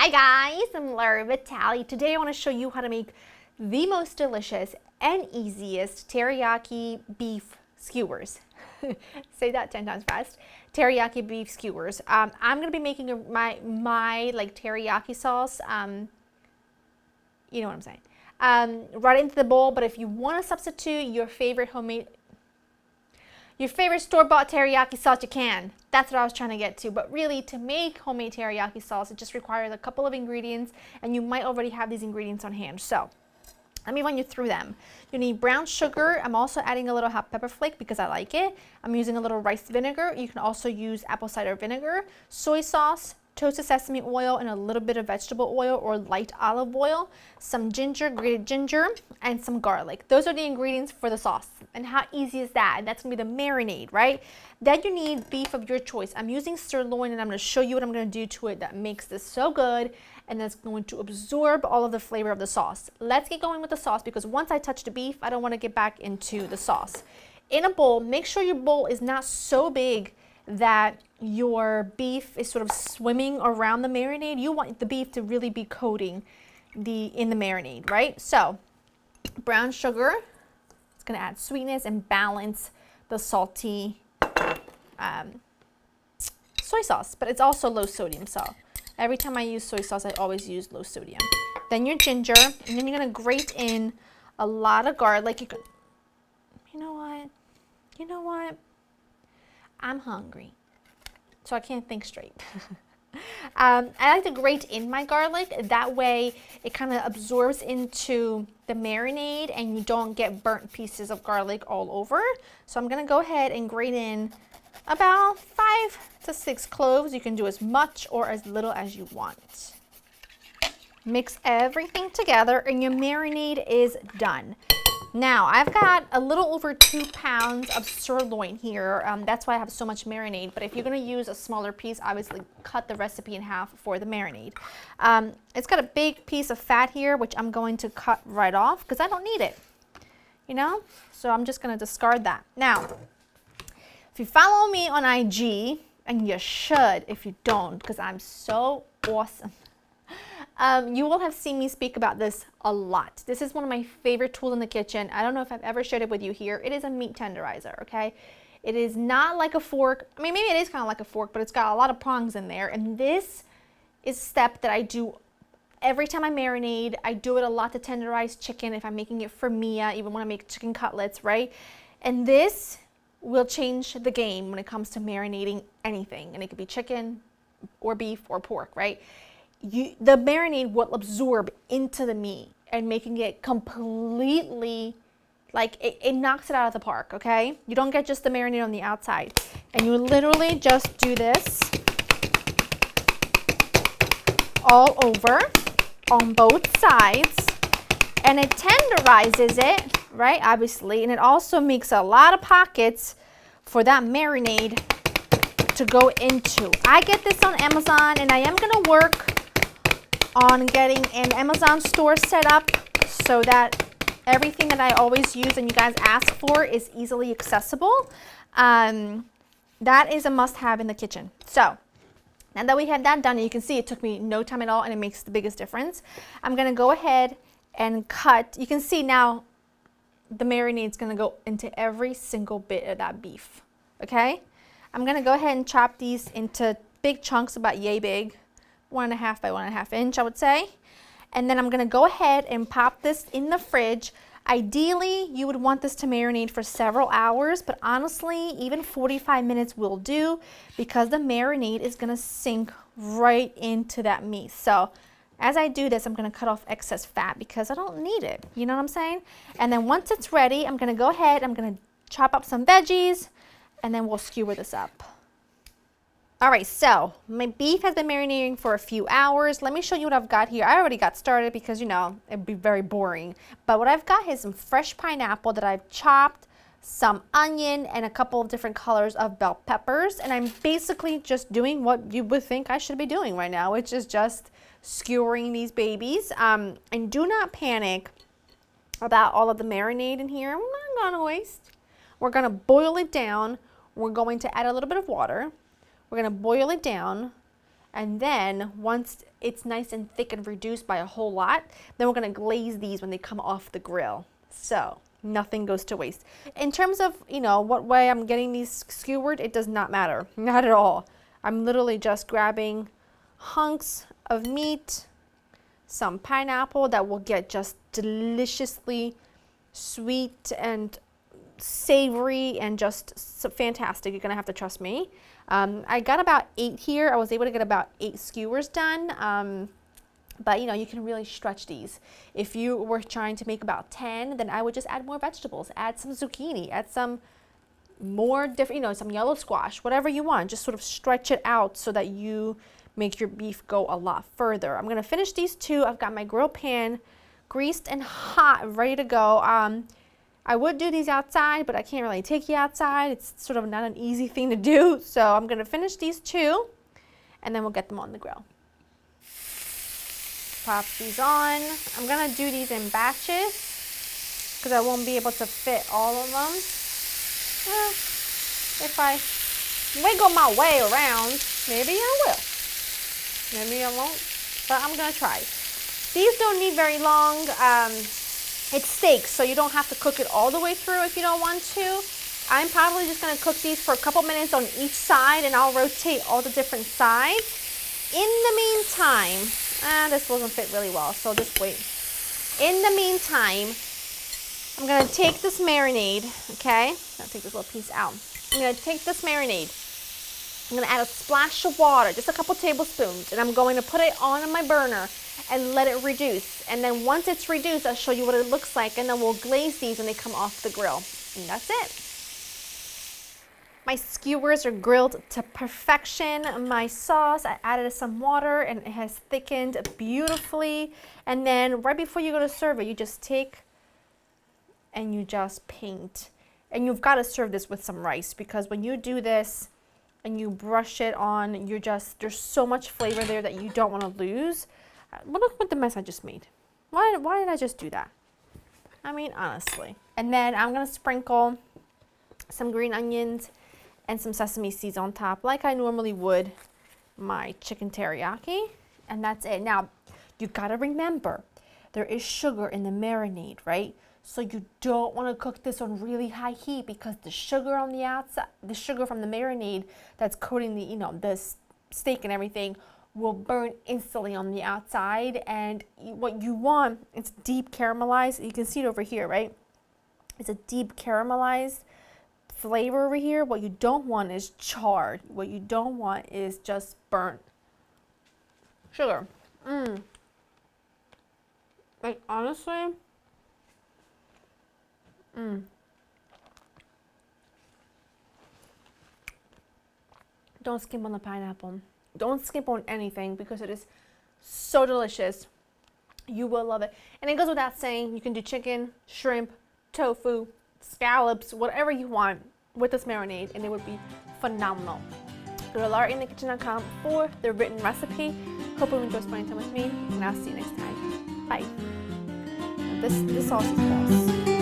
Hi guys, I'm Laura Vitale. Today I want to show you how to make the most delicious and easiest teriyaki beef skewers. Say that 10 times fast. Teriyaki beef skewers. I'm going to be making my like teriyaki sauce. You know what I'm saying. Right into the bowl, but if you want to substitute your favorite store-bought teriyaki sauce, you can. That's what I was trying to get to. But really, to make homemade teriyaki sauce, it just requires a couple of ingredients, and you might already have these ingredients on hand. So let me run you through them. You need brown sugar. I'm also adding a little hot pepper flake because I like it. I'm using a little rice vinegar. You can also use apple cider vinegar, soy sauce, toasted sesame oil, and a little bit of vegetable oil or light olive oil, some ginger, grated ginger, and some garlic. Those are the ingredients for the sauce. And how easy is that? That's gonna be the marinade, right? Then you need beef of your choice. I'm using sirloin, and I'm gonna show you what I'm gonna do to it that makes this so good and that's going to absorb all of the flavor of the sauce. Let's get going with the sauce because once I touch the beef, I don't wanna get back into the sauce. In a bowl, make sure your bowl is not so big that your beef is sort of swimming around the marinade. You want the beef to really be coating in the marinade, right? So brown sugar, it's gonna add sweetness and balance the salty soy sauce, but it's also low sodium. So every time I use soy sauce, I always use low sodium. Then your ginger, and then you're gonna grate in a lot of garlic. You know what? I'm hungry, so I can't think straight. I like to grate in my garlic. That way it kind of absorbs into the marinade and you don't get burnt pieces of garlic all over. So I'm going to go ahead and grate in about 5 to 6 cloves. You can do as much or as little as you want. Mix everything together and your marinade is done. Now, I've got a little over 2 pounds of sirloin here. That's why I have so much marinade. But if you're going to use a smaller piece, obviously cut the recipe in half for the marinade. It's got a big piece of fat here, which I'm going to cut right off because I don't need it. You know? So I'm just going to discard that. Now, if you follow me on IG, and you should if you don't, because I'm so awesome. You will have seen me speak about this a lot. This is one of my favorite tools in the kitchen. I don't know if I've ever shared it with you here. It is a meat tenderizer, okay? It is not like a fork. I mean, maybe it is kind of like a fork, but it's got a lot of prongs in there. And this is a step that I do every time I marinate. I do it a lot to tenderize chicken if I'm making it for Mia, even when I make chicken cutlets, right? And this will change the game when it comes to marinating anything. And it could be chicken or beef or pork, right? The marinade will absorb into the meat and making it completely, like it knocks it out of the park, okay? You don't get just the marinade on the outside. And you literally just do this all over on both sides. And it tenderizes it, right, obviously. And it also makes a lot of pockets for that marinade to go into. I get this on Amazon, and I am going to work on getting an Amazon store set up so that everything that I always use and you guys ask for is easily accessible. That is a must-have in the kitchen. So now that we have that done, you can see it took me no time at all and it makes the biggest difference. I'm going to go ahead and cut. You can see now the marinade is going to go into every single bit of that beef. Okay? I'm going to go ahead and chop these into big chunks about yay big. 1.5 by 1.5 inch, I would say. And then I'm going to go ahead and pop this in the fridge. Ideally, you would want this to marinate for several hours, but honestly, even 45 minutes will do because the marinade is going to sink right into that meat. So as I do this, I'm going to cut off excess fat because I don't need it. You know what I'm saying? And then once it's ready, I'm going to go ahead, I'm going to chop up some veggies, and then we'll skewer this up. All right, so my beef has been marinating for a few hours. Let me show you what I've got here. I already got started because, you know, it'd be very boring. But what I've got is some fresh pineapple that I've chopped, some onion, and a couple of different colors of bell peppers. And I'm basically just doing what you would think I should be doing right now, which is just skewering these babies. And do not panic about all of the marinade in here. I'm not gonna waste. We're gonna boil it down. We're going to add a little bit of water. We're going to boil it down, And then once it's nice and thick and reduced by a whole lot, then we're gonna glaze these when they come off the grill. So nothing goes to waste. In terms of, you know, what way I'm getting these skewered, it does not matter, not at all. I'm literally just grabbing hunks of meat, some pineapple that will get just deliciously sweet and savory and just so fantastic. You're gonna have to trust me. I got about 8 here. I was able to get about 8 skewers done. But you know, you can really stretch these. If you were trying to make about 10, then I would just add more vegetables, add some zucchini, add some more different, you know, some yellow squash, whatever you want. Just sort of stretch it out so that you make your beef go a lot further. I'm gonna finish these 2. I've got my grill pan greased and hot, ready to go. I would do these outside, but I can't really take you outside. It's sort of not an easy thing to do. So I'm gonna finish these 2 and then we'll get them on the grill. Pop these on. I'm gonna do these in batches because I won't be able to fit all of them. Well, if I wiggle my way around, maybe I will. Maybe I won't, but I'm gonna try. These don't need very long. It's steak, so you don't have to cook it all the way through if you don't want to. I'm probably just gonna cook these for a couple minutes on each side, and I'll rotate all the different sides. In the meantime, this doesn't fit really well, so just wait. In the meantime, I'm gonna take this marinade, okay? I'll take this little piece out. I'm gonna take this marinade. I'm gonna add a splash of water, just a couple tablespoons, and I'm going to put it on my burner and let it reduce. And then once it's reduced, I'll show you what it looks like, and then we'll glaze these when they come off the grill. And that's it. My skewers are grilled to perfection. My sauce, I added some water and it has thickened beautifully. And then right before you go to serve it, you just take and you just paint. And you've got to serve this with some rice, because when you do this and you brush it on, there's so much flavor there that you don't want to lose. Look what the mess I just made. Why did I just do that? I mean, honestly. And then I'm gonna sprinkle some green onions and some sesame seeds on top, like I normally would my chicken teriyaki, and that's it. Now, you gotta remember, there is sugar in the marinade, right? So you don't wanna cook this on really high heat, because the sugar on the outside, the sugar from the marinade that's coating the, the steak and everything, will burn instantly on the outside. And what you want, it's deep caramelized. You can see it over here, right? It's a deep caramelized flavor over here. What you don't want is charred. What you don't want is just burnt sugar. Like, honestly, don't skimp on the pineapple. Don't skimp on anything, because it is so delicious. You will love it. And it goes without saying, you can do chicken, shrimp, tofu, scallops, whatever you want with this marinade, and it would be phenomenal. Go to laurainthekitchen.com for the written recipe. Hope you enjoy spending time with me, and I'll see you next time. Bye. This sauce is the best.